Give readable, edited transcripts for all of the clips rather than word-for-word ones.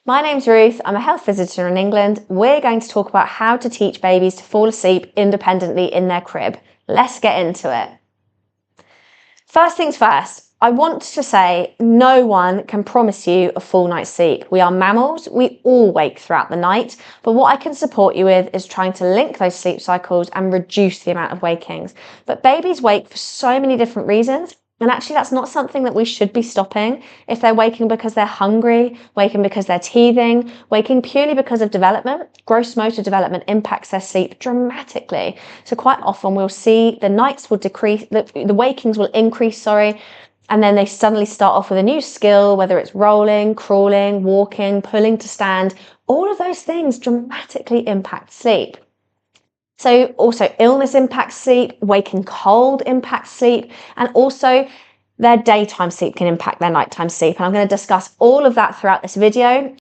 My name's Ruth, I'm a health visitor in England. We're going to talk about how to teach babies to fall asleep independently in their crib. Let's get into it. First things first, I want to say no one can promise you a full night's sleep. We are mammals, we all wake throughout the night, but what I can support you with is trying to link those sleep cycles and reduce the amount of wakings. But babies wake for so many different reasons. And actually, that's not something that we should be stopping. If they're waking because they're hungry, waking because they're teething, waking purely because of development, gross motor development impacts their sleep dramatically. So quite often we'll see the nights will decrease, the wakings will increase, and then they suddenly start off with a new skill, whether it's rolling, crawling, walking, pulling to stand. All of those things dramatically impact sleep. So also illness impacts sleep, waking cold impacts sleep, and also their daytime sleep can impact their nighttime sleep. And I'm going to discuss all of that throughout this video.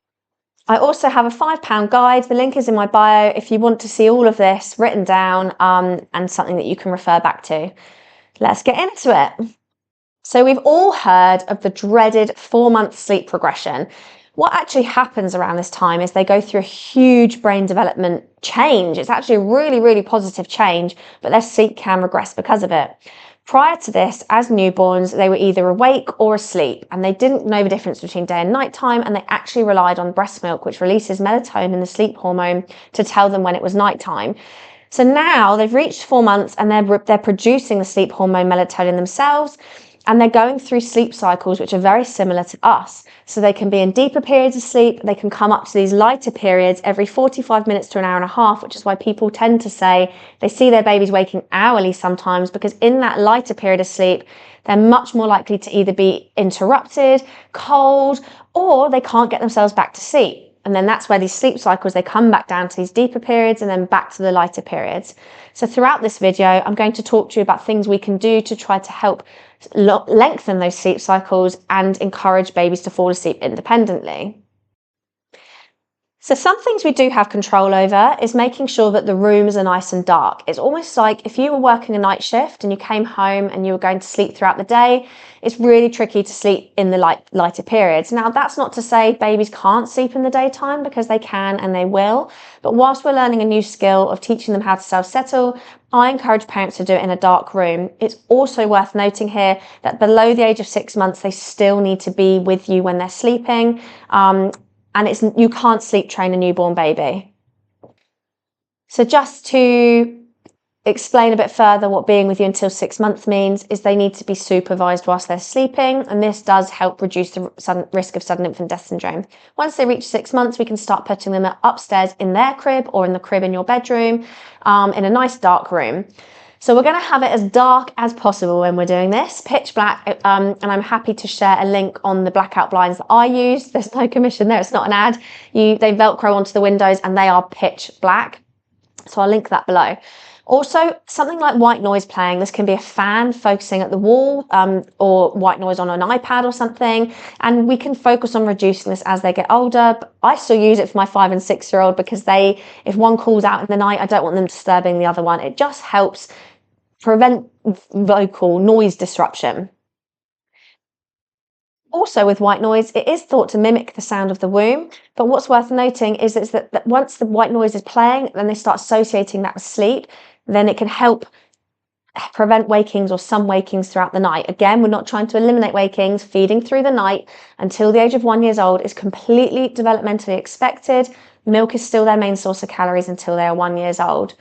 I also have a £5 guide. The link is in my bio if you want to see all of this written down and something that you can refer back to. Let's get into it. So we've all heard of the dreaded 4-month sleep progression. What actually happens around this time is they go through a huge brain development change. It's actually a really, really positive change, but their sleep can regress because of it. Prior to this, as newborns, they were either awake or asleep, and they didn't know the difference between day and night time, and they actually relied on breast milk, which releases melatonin, the sleep hormone, to tell them when it was nighttime. So now they've reached 4 months and they're producing the sleep hormone melatonin themselves. And they're going through sleep cycles which are very similar to us. So they can be in deeper periods of sleep, they can come up to these lighter periods every 45 minutes to an hour and a half, which is why people tend to say they see their babies waking hourly sometimes, because in that lighter period of sleep, they're much more likely to either be interrupted, cold, or they can't get themselves back to sleep. And then that's where these sleep cycles, they come back down to these deeper periods and then back to the lighter periods. So throughout this video, I'm going to talk to you about things we can do to try to help lengthen those sleep cycles and encourage babies to fall asleep independently. So some things we do have control over is making sure that the rooms are nice and dark. It's almost like if you were working a night shift and you came home and you were going to sleep throughout the day, it's really tricky to sleep in the lighter periods. Now, that's not to say babies can't sleep in the daytime, because they can and they will. But whilst we're learning a new skill of teaching them how to self-settle, I encourage parents to do it in a dark room. It's also worth noting here that below the age of 6 months, they still need to be with you when they're sleeping. And you can't sleep train a newborn baby. So just to explain a bit further what being with you until 6 months means is they need to be supervised whilst they're sleeping, and this does help reduce the risk of sudden infant death syndrome. Once they reach 6 months, we can start putting them upstairs in their crib or in the crib in your bedroom, in a nice dark room. So we're going to have it as dark as possible when we're doing this, pitch black, and I'm happy to share a link on the blackout blinds that I use. There's no commission there, it's not an ad. They Velcro onto the windows and they are pitch black. So I'll link that below. Also, something like white noise playing. This can be a fan focusing at the wall, or white noise on an iPad or something. And we can focus on reducing this as they get older. But I still use it for my 5- and 6-year-old because if one calls out in the night, I don't want them disturbing the other one. It just helps prevent vocal noise disruption. Also with white noise, it is thought to mimic the sound of the womb, but what's worth noting is that once the white noise is playing, then they start associating that with sleep, then it can help prevent wakings or some wakings throughout the night. Again, we're not trying to eliminate wakings. Feeding through the night until the age of 1 year old is completely developmentally expected. Milk is still their main source of calories until they are 1 year old.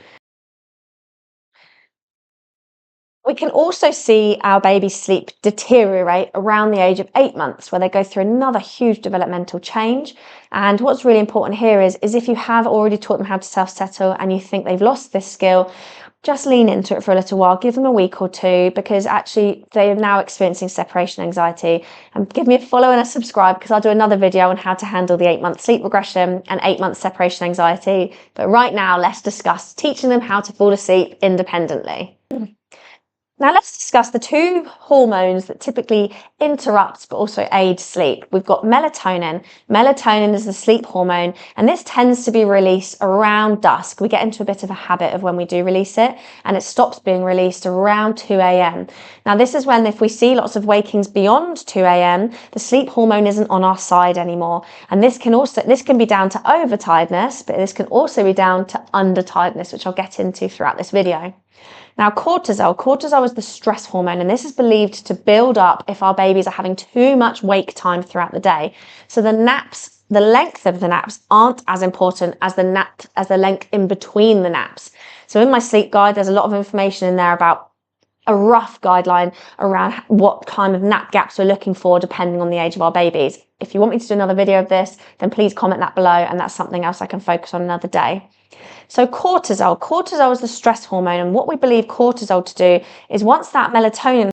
We can also see our baby's sleep deteriorate around the age of 8 months, where they go through another huge developmental change. And what's really important here is if you have already taught them how to self-settle and you think they've lost this skill, just lean into it for a little while, give them a week or two, because actually they are now experiencing separation anxiety. And give me a follow and a subscribe, because I'll do another video on how to handle the 8-month sleep regression and 8-month separation anxiety. But right now, let's discuss teaching them how to fall asleep independently. Now let's discuss the two hormones that typically interrupt but also aid sleep. We've got melatonin. Melatonin is the sleep hormone, and this tends to be released around dusk. We get into a bit of a habit of when we do release it, and it stops being released around 2 a.m. Now this is when, if we see lots of wakings beyond 2 a.m, the sleep hormone isn't on our side anymore. And this can be down to overtiredness, but this can also be down to undertiredness, which I'll get into throughout this video. Now, cortisol is the stress hormone, and this is believed to build up if our babies are having too much wake time throughout the day. So the length of the naps aren't as important as the length in between the naps. So in my sleep guide, there's a lot of information in there about a rough guideline around what kind of nap gaps we're looking for depending on the age of our babies. If you want me to do another video of this, then please comment that below, and that's something else I can focus on another day. So cortisol is the stress hormone, and what we believe cortisol to do is once that melatonin,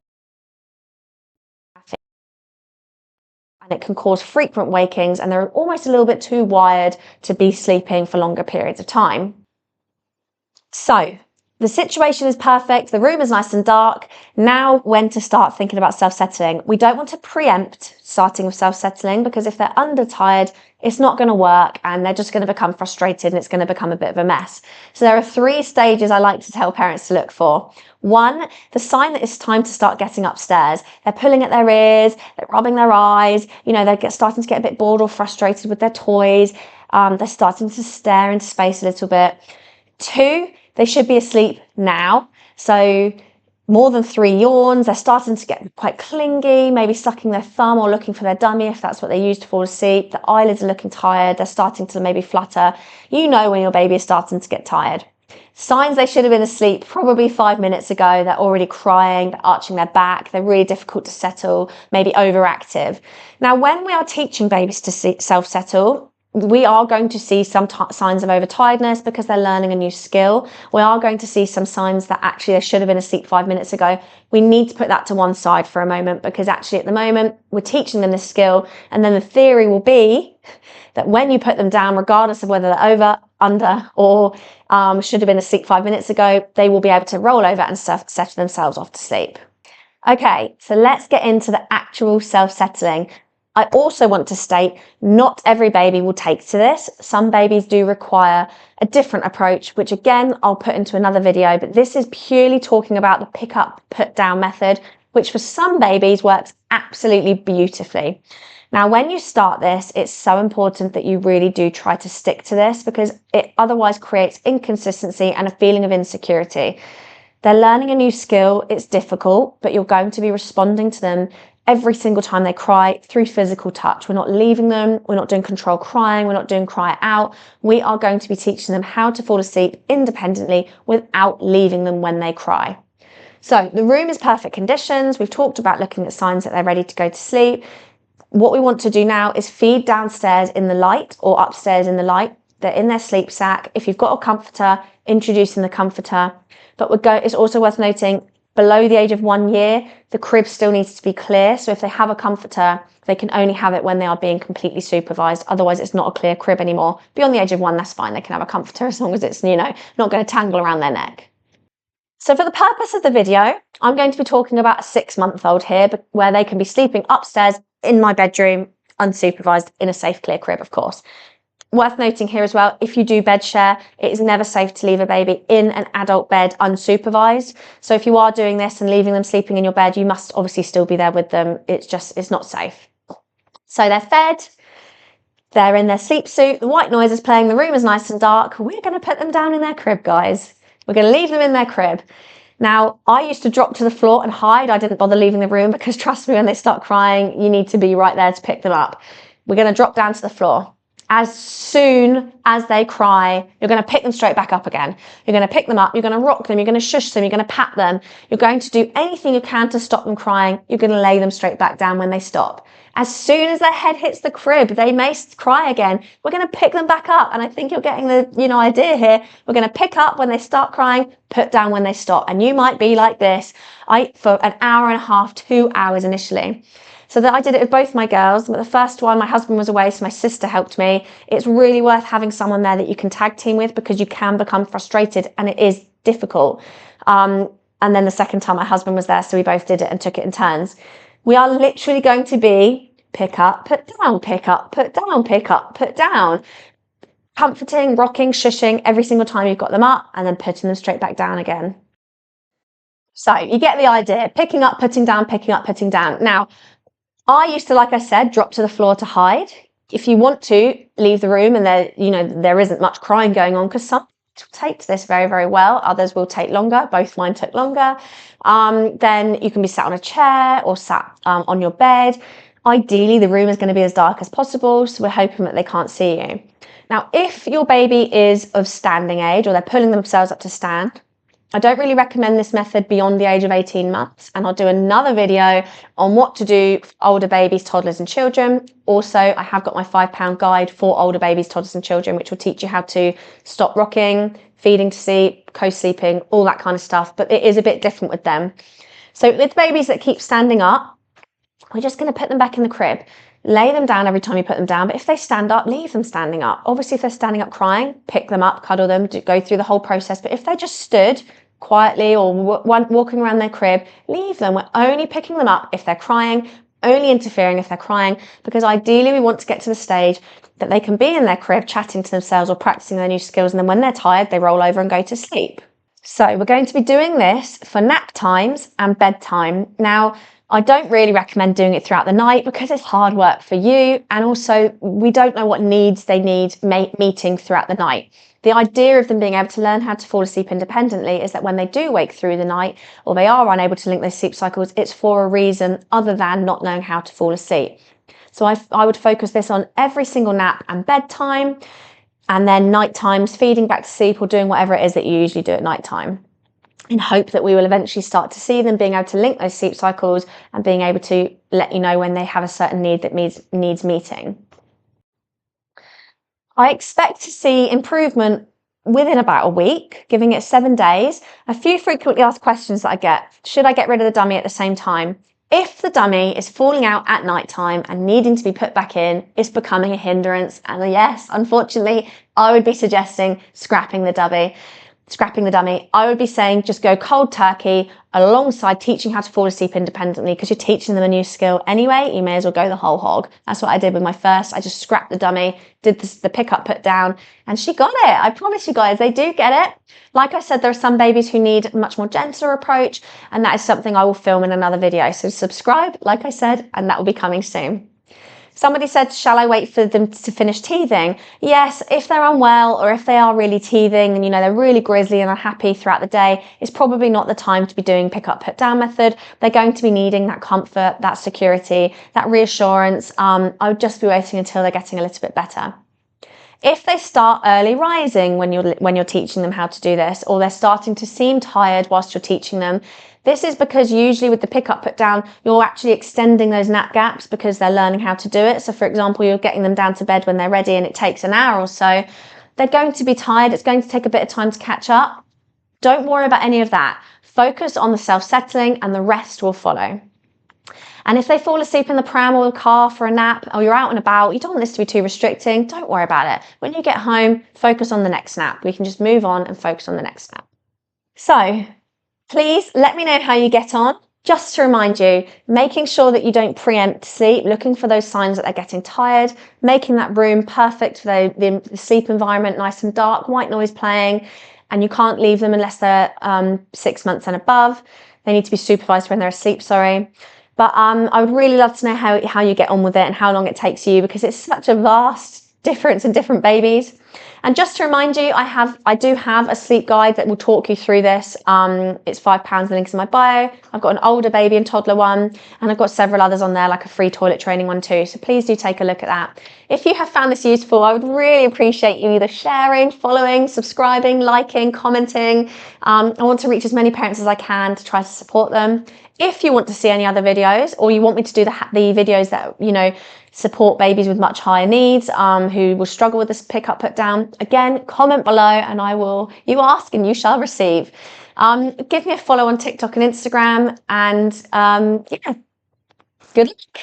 and it can cause frequent wakings, and they're almost a little bit too wired to be sleeping for longer periods of time. So the situation is perfect, the room is nice and dark. Now when to start thinking about self-settling. We don't want to preempt starting with self-settling, because if they're undertired, it's not going to work and they're just going to become frustrated and it's going to become a bit of a mess. So there are 3 stages I like to tell parents to look for. 1, the sign that it's time to start getting upstairs. They're pulling at their ears, they're rubbing their eyes, they're starting to get a bit bored or frustrated with their toys. They're starting to stare into space a little bit. 2, they should be asleep now. So more than 3 yawns, they're starting to get quite clingy, maybe sucking their thumb or looking for their dummy if that's what they use to fall asleep. The eyelids are looking tired, they're starting to maybe flutter. You know when your baby is starting to get tired. Signs they should have been asleep probably 5 minutes ago. They're already crying, they're arching their back, they're really difficult to settle, maybe overactive. Now, when we are teaching babies to self-settle, we are going to see some signs of overtiredness because they're learning a new skill. We are going to see some signs that actually they should have been asleep 5 minutes ago. We need to put that to one side for a moment, because actually at the moment we're teaching them this skill, and then the theory will be that when you put them down, regardless of whether they're over, under, or should have been asleep 5 minutes ago, they will be able to roll over and settle themselves off to sleep. Okay, so let's get into the actual self-settling. I also want to state, not every baby will take to this. Some babies do require a different approach, which again, I'll put into another video, but this is purely talking about the pick up, put down method, which for some babies works absolutely beautifully. Now, when you start this, it's so important that you really do try to stick to this, because it otherwise creates inconsistency and a feeling of insecurity. They're learning a new skill, it's difficult, but you're going to be responding to them every single time they cry through physical touch. We're not leaving them, we're not doing control crying, we're not doing cry out. We are going to be teaching them how to fall asleep independently without leaving them when they cry. So the room is perfect conditions. We've talked about looking at signs that they're ready to go to sleep. What we want to do now is feed downstairs in the light or upstairs in the light. They're in their sleep sack. If you've got a comforter, introducing the comforter. But it's also worth noting, below the age of 1 year, the crib still needs to be clear. So if they have a comforter, they can only have it when they are being completely supervised. Otherwise, it's not a clear crib anymore. Beyond the age of 1, that's fine. They can have a comforter as long as it's, not going to tangle around their neck. So for the purpose of the video, I'm going to be talking about a 6-month-old here, where they can be sleeping upstairs in my bedroom, unsupervised, in a safe, clear crib, of course. Worth noting here as well, if you do bed share, it is never safe to leave a baby in an adult bed unsupervised. So if you are doing this and leaving them sleeping in your bed, you must obviously still be there with them. It's not safe. So they're fed, they're in their sleep suit, the white noise is playing, the room is nice and dark. We're going to put them down in their crib, guys. We're going to leave them in their crib. Now, I used to drop to the floor and hide. I didn't bother leaving the room, because trust me, when they start crying, you need to be right there to pick them up. We're going to drop down to the floor. As soon as they cry, you're going to pick them straight back up again. You're going to pick them up, you're going to rock them, you're going to shush them, you're going to pat them. You're going to do anything you can to stop them crying. You're going to lay them straight back down when they stop. As soon as their head hits the crib, they may cry again. We're going to pick them back up. And I think you're getting the idea here. We're going to pick up when they start crying, put down when they stop. And you might be like this for an hour and a half, 2 hours initially. So that I did it with both my girls. But the first one, my husband was away, so my sister helped me. It's really worth having someone there that you can tag team with, because you can become frustrated and it is difficult. And then the second time my husband was there, so we both did it and took it in turns. We are literally going to be pick up, put down, pick up, put down, pick up, put down. Comforting, rocking, shushing every single time you've got them up, and then putting them straight back down again. So you get the idea, picking up, putting down, picking up, putting down. Now, I used to, like I said, drop to the floor to hide. If you want to leave the room and there isn't much crying going on, because some take to this very, very well, others will take longer. Both mine took longer. Then you can be sat on a chair or sat on your bed. Ideally, the room is going to be as dark as possible, so we're hoping that they can't see you. Now, if your baby is of standing age or they're pulling themselves up to stand, I don't really recommend this method beyond the age of 18 months, and I'll do another video on what to do for older babies, toddlers and children. Also, I have got my £5 guide for older babies, toddlers and children, which will teach you how to stop rocking, feeding to sleep, co-sleeping, all that kind of stuff, but it is a bit different with them. So with babies that keep standing up, we're just going to put them back in the crib. Lay them down every time you put them down, but if they stand up, leave them standing up. Obviously, if they're standing up crying, pick them up, cuddle them, go through the whole process. But if they're just stood quietly or walking around their crib, leave them. We're only picking them up if they're crying, only interfering if they're crying, because ideally we want to get to the stage that they can be in their crib chatting to themselves or practicing their new skills, and then when they're tired, they roll over and go to sleep. So we're going to be doing this for nap times and bedtime. Now, I don't really recommend doing it throughout the night because it's hard work for you, and also we don't know what needs they need meeting throughout the night. The idea of them being able to learn how to fall asleep independently is that when they do wake through the night or they are unable to link those sleep cycles, it's for a reason other than not knowing how to fall asleep. So I would focus this on every single nap and bedtime, and then night times, feeding back to sleep or doing whatever it is that you usually do at night time, in hope that we will eventually start to see them being able to link those sleep cycles and being able to let you know when they have a certain need that needs meeting. I expect to see improvement within about a week, giving it 7 days. A few frequently asked questions that I get: should I get rid of the dummy at the same time? If the dummy is falling out at night time and needing to be put back in, it's becoming a hindrance. And yes, unfortunately, I would be suggesting scrapping the dummy. I would be saying just go cold turkey alongside teaching how to fall asleep independently, because you're teaching them a new skill anyway. You may as well go the whole hog. That's what I did with my first. I just scrapped the dummy, did the pick up, put down, and she got it. I promise you guys, they do get it. Like I said, there are some babies who need a much more gentler approach, and that is something I will film in another video. So subscribe, like I said, and that will be coming soon. Somebody said, shall I wait for them to finish teething? Yes, if they're unwell or if they are really teething and they're really grizzly and unhappy throughout the day, it's probably not the time to be doing pick up, put down method. They're going to be needing that comfort, that security, that reassurance. I would just be waiting until they're getting a little bit better. If they start early rising when you're teaching them how to do this, or they're starting to seem tired whilst you're teaching them, this is because usually with the pick up, put down, you're actually extending those nap gaps because they're learning how to do it. So for example, you're getting them down to bed when they're ready and it takes an hour or so. They're going to be tired. It's going to take a bit of time to catch up. Don't worry about any of that. Focus on the self-settling and the rest will follow. And if they fall asleep in the pram or the car for a nap, or you're out and about, you don't want this to be too restricting, don't worry about it. When you get home, focus on the next nap. We can just move on and focus on the next nap. So please let me know how you get on. Just to remind you, making sure that you don't preempt sleep, looking for those signs that they're getting tired, making that room perfect for the sleep environment, nice and dark, white noise playing, and you can't leave them unless they're 6 months and above. They need to be supervised when they're asleep, sorry. But I would really love to know how you get on with it and how long it takes you, because it's such a vast difference in different babies. And just to remind you, I do have a sleep guide that will talk you through this. It's £5, the link's in my bio. I've got an older baby and toddler one, and I've got several others on there, like a free toilet training one too. So please do take a look at that. If you have found this useful, I would really appreciate you either sharing, following, subscribing, liking, commenting. I want to reach as many parents as I can to try to support them. If you want to see any other videos, or you want me to do the videos that, support babies with much higher needs, who will struggle with this pick up, put down, again, comment below and you ask and you shall receive. Give me a follow on TikTok and Instagram, and yeah, good luck.